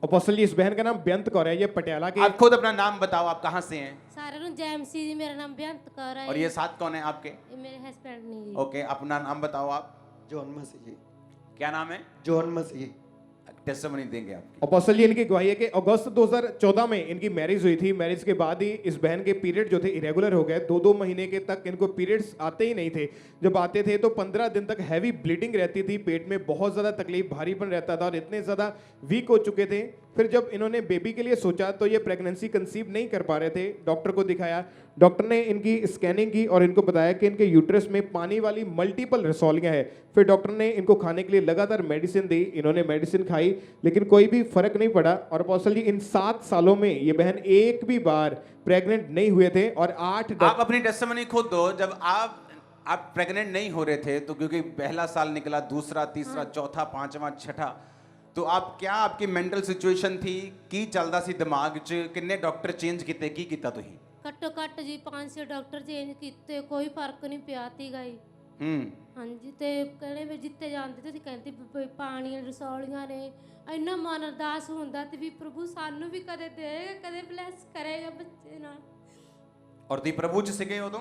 Apostle जी इस बहन का नाम बेअंत कौर है, ये पटियाला के। आप खुद अपना नाम बताओ, आप कहाँ से हैं? सारे नु जेएमसी जी, मेरा नाम बेअंत कौर है। और ये साथ कौन है आपके? ये मेरे हस्बैंड नहीं जी। ओके, अपना नाम बताओ आप। जॉन मसीह। क्या नाम है? जॉन मसीह। टेस्टिमनी देंगे आप। अपोस्टल जी इनकी गवाही है कि अगस्त 2014 में इनकी मैरिज हुई थी। मैरिज के बाद ही इस बहन के पीरियड जो थे इरेगुलर हो गए। 2-2 महीने के तक इनको पीरियड्स आते ही नहीं थे। जब आते थे तो 15 दिन तक हैवी ब्लीडिंग रहती थी, पेट में बहुत ज़्यादा तकलीफ, भारीपन रहता था और इतने ज़्यादा वीक हो चुके थे। फिर जब इन्होंने बेबी के लिए सोचा तो ये प्रेगनेंसी कंसीव नहीं कर पा रहे थे। डॉक्टर को दिखाया, डॉक्टर ने इनकी स्कैनिंग की और इनको बताया कि इनके यूट्रस में पानी वाली मल्टीपल रसौलियां हैं। फिर डॉक्टर ने इनको खाने के लिए लगातार मेडिसिन दी। इन्होंने मेडिसिन खाई लेकिन कोई भी फर्क नहीं पड़ा। और अपोस्टल जी इन 7 सालों में ये बहन एक भी बार प्रेग्नेंट नहीं हुए थे। और 8 आप अपनी टेस्टिमनी खुद दो। जब आप प्रेग्नेंट नहीं हो रहे थे तो क्योंकि पहला साल निकला, दूसरा, तीसरा, चौथा, पांचवा, छठा, तो आप क्या आपकी मेंटल सिचुएशन थी की चलदा सी दिमाग च? किन्ने डॉक्टर चेंज किते, की किता तुही? घट्टो घट्ट जी 5-6 डॉक्टर चेंज कीते, कोई फर्क नहीं पिया तीगा जी। हाँ जी, ते कहने भी जिੱਤੇ ਜਾਂਦੇ ਤੇ ਕਹਿੰਦੇ ਵੀ ਪਾਣੀ ਰਸੌਲੀਆਂ ਨੇ, ਇੰਨਾ ਮਨ ਅਰਦਾਸ ਹੁੰਦਾ ਤੇ ਵੀ ਪ੍ਰਭੂ ਸਾਨੂੰ ਵੀ ਕਦੇ ਦੇਗਾ, ਕਦੇ ਬਲੈਸ ਕਰੇਗਾ ਬੱਚੇ ਨਾਲ। और दी प्रभु च सिखे हो तो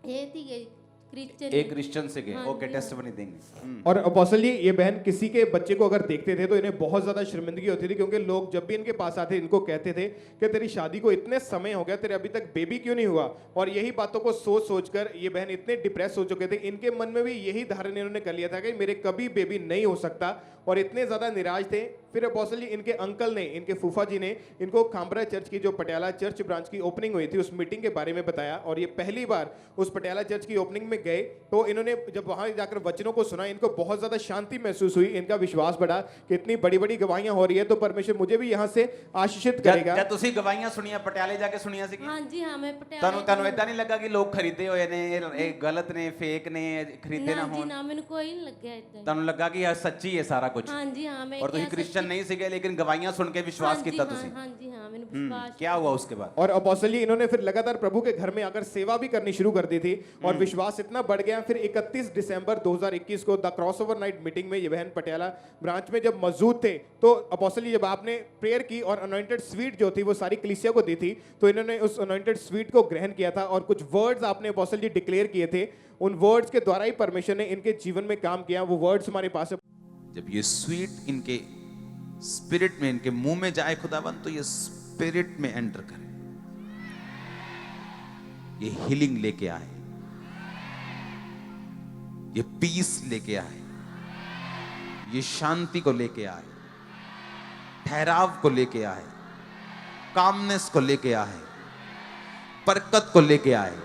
ਇਹ ਤੀਗੇ क्रिश्चियन। एक क्रिश्चियन से गए। ओके, टेस्टिमनी देंगे। और अपोस्टल जी ये बहन किसी के बच्चे को अगर देखते थे तो इन्हें बहुत ज्यादा शर्मिंदगी होती थी, क्योंकि लोग जब भी इनके पास आते इनको कहते थे कि तेरी शादी को इतने समय हो गया, तेरे अभी तक बेबी क्यों नहीं हुआ। और यही बातों को सोच सोच कर ये बहन इतने डिप्रेस हो चुके थे। इनके मन में भी यही धारणा इन्होंने कर लिया था कि मेरे कभी बेबी नहीं हो सकता, और इतने ज्यादा निराश थे। फिर अपोस्टल जी इनके अंकल ने, इनके फूफा जी ने इनको खामरा चर्च की जो पटियाला चर्च ब्रांच की ओपनिंग हुई थी उस मीटिंग के बारे में बताया। और ये पहली बार उस पटियाला चर्च की ओपनिंग में गए तो इन्होंने जब वहां जाकर वचनों को सुना, इनको बहुत ज्यादा शांति महसूस हुई। इनका विश्वास बढ़ा कि इतनी बड़ी बड़ी गवाहियां हो रही है तो परमेश्वर मुझे भी यहाँ से आशीषित करेगा। जब ਤੁਸੀਂ ਗਵਾਹੀਆਂ ਸੁਣੀਆਂ ਪਟਿਆਲੇ ਜਾ ਕੇ ਸੁਣੀਆਂ ਸੀ, हाँ जी हाँ, मैं पटियाला। ਤੁਹਾਨੂੰ ਇਦਾਂ ਨਹੀਂ ਲੱਗਾ ਕਿ ਲੋਕ ਖਰੀਦੇ ਹੋਏ ਨੇ, ਇਹ ਗਲਤ ਨੇ, ਫੇਕ ਨੇ, ਖਰੀਦੇ ਨਾ ना जी ਹੋਣ? ना, मैंने कोई नहीं लग्या इतना। ਤੁਹਾਨੂੰ ਲੱਗਾ ਕਿ ਇਹ ਸੱਚੀ ਹੈ ਸਾਰਾ ਕੁਝ? हाँ जी हाँ, मैं और ਤੁਸੀਂ क्रिश्चियन नहीं ਸੀਗੇ लेकिन गवाहियां सुन के विश्वास किया ਤੁਸੀਂ? हाँ जी हाँ, मैंने विश्वास। क्या हुआ उसके बाद? और अपोस्टल जी इन्होंने फिर लगातार प्रभु के घर में आकर सेवा भी करनी शुरू कर दी थी और विश्वास इतना बढ़ गया। फिर 31 दिसंबर 2021 को द क्रॉसओवर नाइट मीटिंग में ये बहन पटियाला ब्रांच में जब मौजूद थे तो अपोस्टल जी जब आपने प्रेयर की और अनॉइंटेड स्वीट जो थी वो सारी कलीसिया को दी थी, तो इन्होंने उस अनॉइंटेड स्वीट को ग्रहण किया था और कुछ वर्ड्स आपने अपोस्टल जी डिक्लेयर किए थे। उन वर्ड्स के द्वारा ही परमेश्वर ने इनके जीवन में काम किया। वो वर्ड्स हमारे पास है। जब ये स्वीट इनके स्पिरिट में, इनके मुंह में जाए खुदावन, तो ये स्पिरिट में एंटर करे, ये हीलिंग लेके आए, ये पीस लेके आए, ये शांति को लेके आए, ठहराव को लेके आए, कामनेस को लेके आए, बरकत को लेके आए,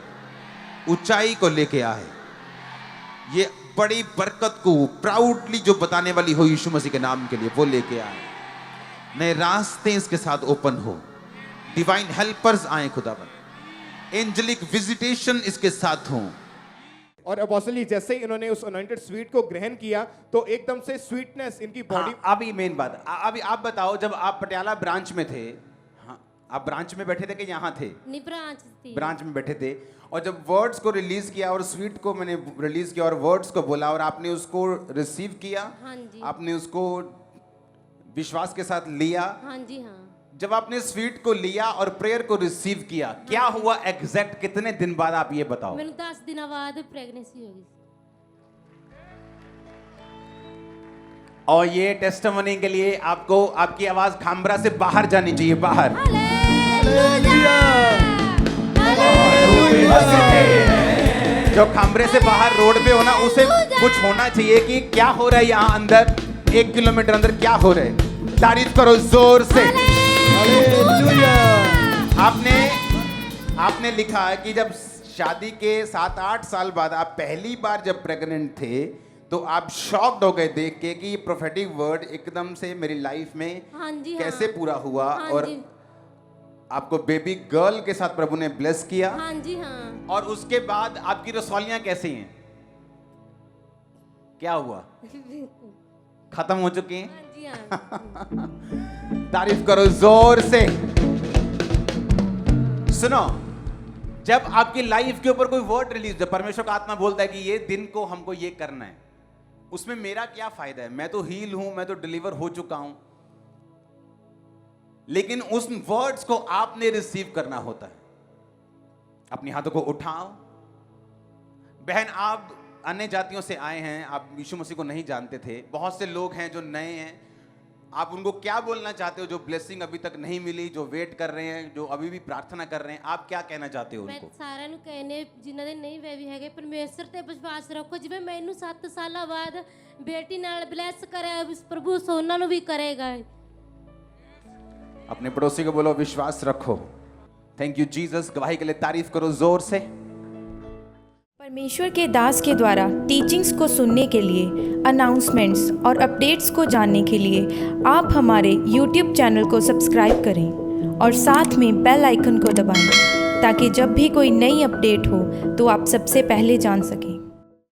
ऊंचाई को लेके आए। ये बड़ी बरकत को प्राउडली जो बताने वाली हो यीशु मसीह के नाम के लिए, वो लेके आए। नए रास्ते इसके साथ ओपन हो, डिवाइन हेल्पर्स आए खुदावन, एंजेलिक विजिटेशन इसके साथ हो। और अपोस्टल जी जैसे ही इन्होंने उस अनॉइंटेड स्वीट को ग्रहण किया तो एकदम से स्वीटनेस इनकी बॉडी। अभी मेन बात, अभी आप बताओ, जब आप पटियाला ब्रांच में थे, हाँ, आप ब्रांच में बैठे थे कि यहाँ थे? नहीं, ब्रांच थी। ब्रांच में बैठे थे, और जब वर्ड्स को रिलीज किया और स्वीट को मैंने रिलीज किया और वर्ड्स को बोला और आपने उसको रिसीव किया, हाँ जी, आपने उसको विश्वास के साथ लिया। हाँ जी हाँ। जब आपने स्वीट को लिया और प्रेयर को रिसीव किया, क्या हुआ एग्जैक्ट, कितने दिन बाद आप ये बताओ? मैंने 10 दिन बाद प्रेगनेंसी हो गई। और ये टेस्टिमनी के लिए आपको आपकी आवाज खामरा से बाहर जानी चाहिए, बाहर। जो खामरे से बाहर रोड पे होना, उसे कुछ होना चाहिए कि क्या हो रहा है यहाँ अंदर, 1 किलोमीटर अंदर क्या हो रहा है। तारीफ करो जोर से। आपने लिखा कि जब शादी के 7-8 साल बाद आप पहली बार जब प्रेग्नेंट थे तो आप शॉक्ड हो गए देख के कि ये प्रोफेटिक वर्ड एकदम से मेरी लाइफ में हाँ जी कैसे हाँ। पूरा हुआ। हाँ और जी। आपको बेबी गर्ल के साथ प्रभु ने ब्लेस किया। हाँ जी हाँ। और उसके बाद आपकी रसौलियां कैसी हैं, क्या हुआ? खत्म हो चुकी हैं? हाँ जी हाँ। तारीफ करो जोर से। सुनो, जब आपकी लाइफ के ऊपर कोई वर्ड रिलीज, परमेश्वर का आत्मा बोलता है कि ये दिन को हमको ये करना है, उसमें मेरा क्या फायदा है? मैं तो हील हूं, मैं तो डिलीवर हो चुका हूं। लेकिन उस वर्ड्स को आपने रिसीव करना होता है। अपने हाथों को उठाओ। बहन, आप अन्य जातियों से आए हैं, आप यीशु मसीह को नहीं जानते थे। बहुत से लोग हैं जो नए हैं, आप उनको क्या बोलना चाहते हो? जो ब्लेसिंग अभी तक नहीं मिली, जो वेट कर रहे हैं, जो अभी भी प्रार्थना कर रहे हैं, आप क्या कहना चाहते हो ਮੈਂ उनको? ਸਾਰਿਆਂ ਨੂੰ ਕਹਿੰਨੇ ਜਿਨ੍ਹਾਂ ਦੇ ਨਹੀਂ ਬੇਬੀ ਹੈਗੇ, ਪਰਮੇਸ਼ਰ ਤੇ ਵਿਸ਼ਵਾਸ ਰੱਖੋ। ਜਿਵੇਂ ਮੈਨੂੰ 7 ਸਾਲਾਂ ਬਾਅਦ ਬੇਟੀ ਨਾਲ ਬਲੈਸ ਕਰਿਆ, ਪ੍ਰਭੂ ਸੋਨਾਂ ਨੂੰ ਵੀ ਕਰੇਗਾ। अपने पड़ोसी को बोलो विश्वास रखो। Thank you Jesus. गवाही के लिए तारीफ करो जोर से। परमेश्वर के दास के द्वारा टीचिंग्स को सुनने के लिए, अनाउंसमेंट्स और अपडेट्स को जानने के लिए आप हमारे YouTube चैनल को सब्सक्राइब करें और साथ में बेल आइकन को दबाएं ताकि जब भी कोई नई अपडेट हो तो आप सबसे पहले जान सकें।